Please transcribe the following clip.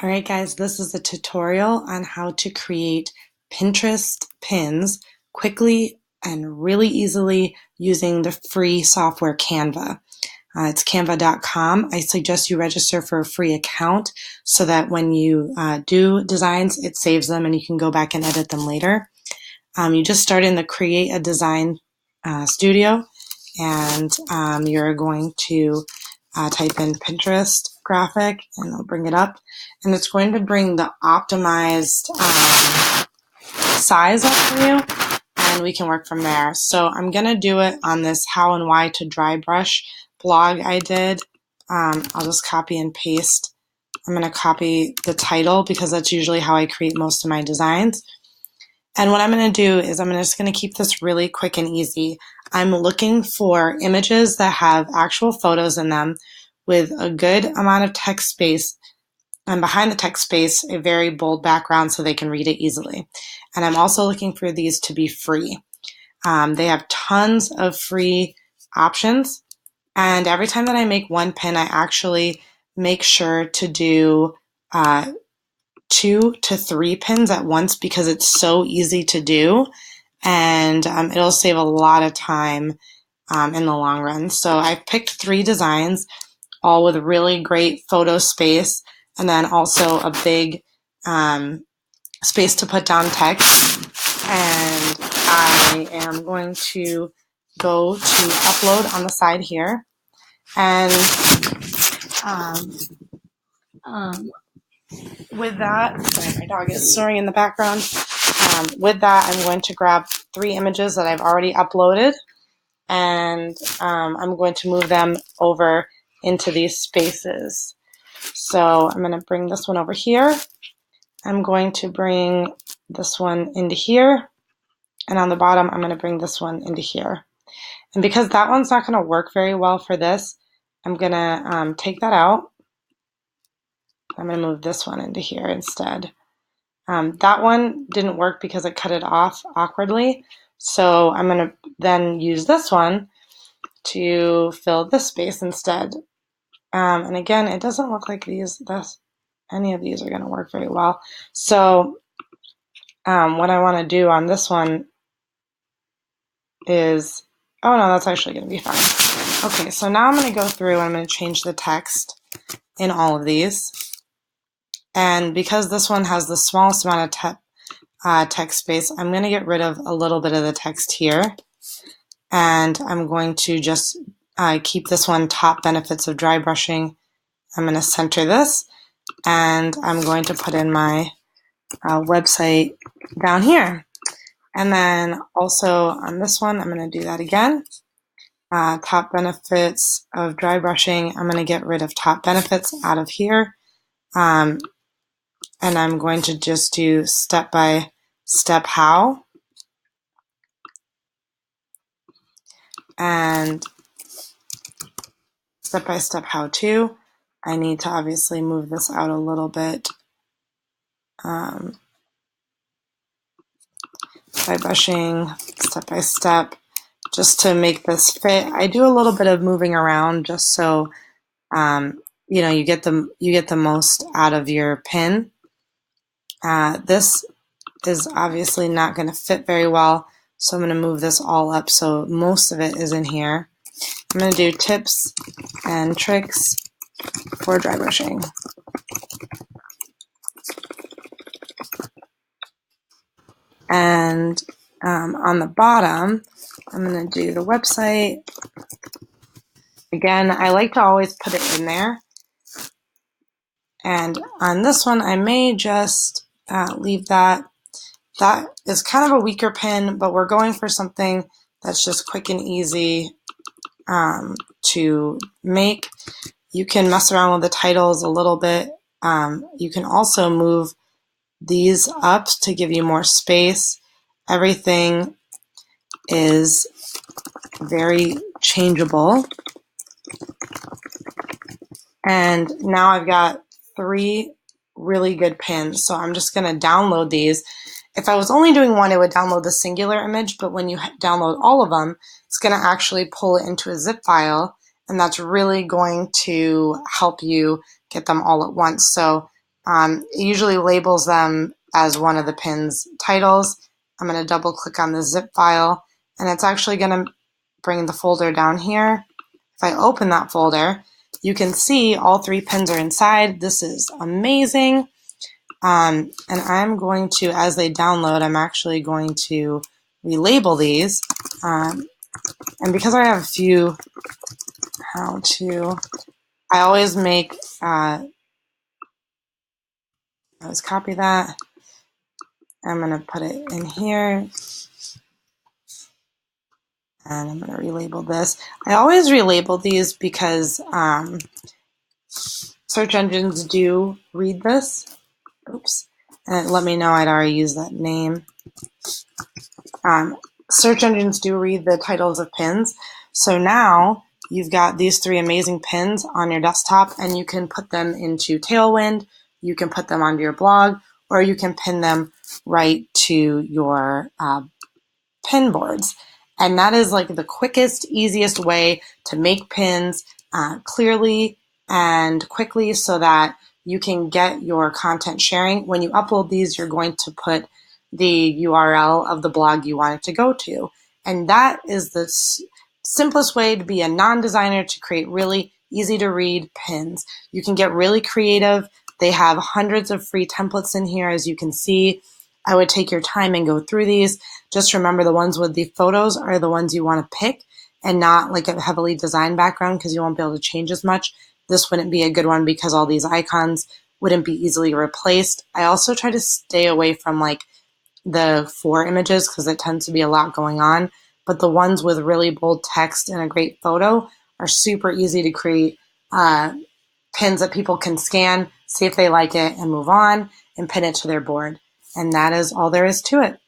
All right, guys, this is a tutorial on how to create Pinterest pins quickly and really easily using the free software Canva. It's canva.com. I suggest you register for a free account so that when you do designs, it saves them and you can go back and edit them later. You just start in the Create a Design studio, and you're going to type in Pinterest graphic, and it'll bring it up. And it's going to bring the optimized size up for you, and we can work from there. So I'm going to do it on this How and Why to Dry Brush blog I did. I'll just copy and paste. I'm going to copy the title because that's usually how I create most of my designs. And what I'm going to do is I'm just going to keep this really quick and easy. I'm looking for images that have actual photos in them with a good amount of text space, and behind the text space, a very bold background so they can read it easily. And I'm also looking for these to be free. They have tons of free options. And every time that I make one pin, I actually make sure to do 2 to 3 pins at once because it's so easy to do, and it'll save a lot of time in the long run. So I've picked 3 designs, all with really great photo space, and then also a big space to put down text. And I am going to go to upload on the side here, and with that, sorry, my dog is snoring in the background. With that, I'm going to grab 3 images that I've already uploaded, and I'm going to move them over into these spaces. So I'm going to bring this one over here. I'm going to bring this one into here, and on the bottom, I'm going to bring this one into here. And because that one's not going to work very well for this, I'm going to take that out. I'm going to move this one into here instead. That one didn't work because it cut it off awkwardly. So I'm going to then use this one to fill this space instead. And again, it doesn't look like any of these are going to work very well. So what I want to do on this one is, oh no, that's actually going to be fine. Okay, so now I'm going to go through and I'm going to change the text in all of these. And because this one has the smallest amount of text space, I'm going to get rid of a little bit of the text here. And I'm going to just keep this one, Top Benefits of Dry Brushing. I'm going to center this, and I'm going to put in my website down here. And then also on this one, I'm going to do that again. Top Benefits of Dry Brushing. I'm going to get rid of Top Benefits out of here. And I'm going to just do step-by-step how. And step-by-step how to. I need to obviously move this out a little bit. By brushing step-by-step just to make this fit. I do a little bit of moving around just so you get the most out of your pin. This is obviously not going to fit very well, so I'm going to move this all up so most of it is in here. I'm going to do tips and tricks for dry brushing. And on the bottom, I'm going to do the website. Again, I like to always put it in there. And on this one, I may just leave that. That is kind of a weaker pin, but we're going for something that's just quick and easy to make. You can mess around with the titles a little bit. You can also move these up to give you more space. Everything is very changeable. And now I've got 3 really good pins. So I'm just going to download these. If I was only doing one, it would download the singular image, but when you download all of them, it's going to actually pull it into a zip file, and that's really going to help you get them all at once. So It usually labels them as one of the pin's titles. I'm going to double click on the zip file, and it's actually going to bring the folder down here. If I open that folder, you can see all 3 pins are inside. This is amazing. And I'm going to, as they download, I'm actually going to relabel these. And because I have a few how to, I always make, I always copy that. I'm going to put it in here. And I'm going to relabel this. I always relabel these because search engines do read this. Oops. And let me know I'd already used that name. Search engines do read the titles of pins. So now you've got these 3 amazing pins on your desktop, and you can put them into Tailwind, you can put them onto your blog, or you can pin them right to your pin boards. And that is like the quickest, easiest way to make pins clearly and quickly so that you can get your content sharing. When you upload these, you're going to put the URL of the blog you want it to go to. And that is the simplest way to be a non-designer to create really easy to read pins. You can get really creative. They have hundreds of free templates in here, as you can see. I would take your time and go through these. Just remember the ones with the photos are the ones you want to pick and not like a heavily designed background because you won't be able to change as much. This wouldn't be a good one because all these icons wouldn't be easily replaced. I also try to stay away from like the 4 images because it tends to be a lot going on. But the ones with really bold text and a great photo are super easy to create pins that people can scan, see if they like it, and move on and pin it to their board. And that is all there is to it.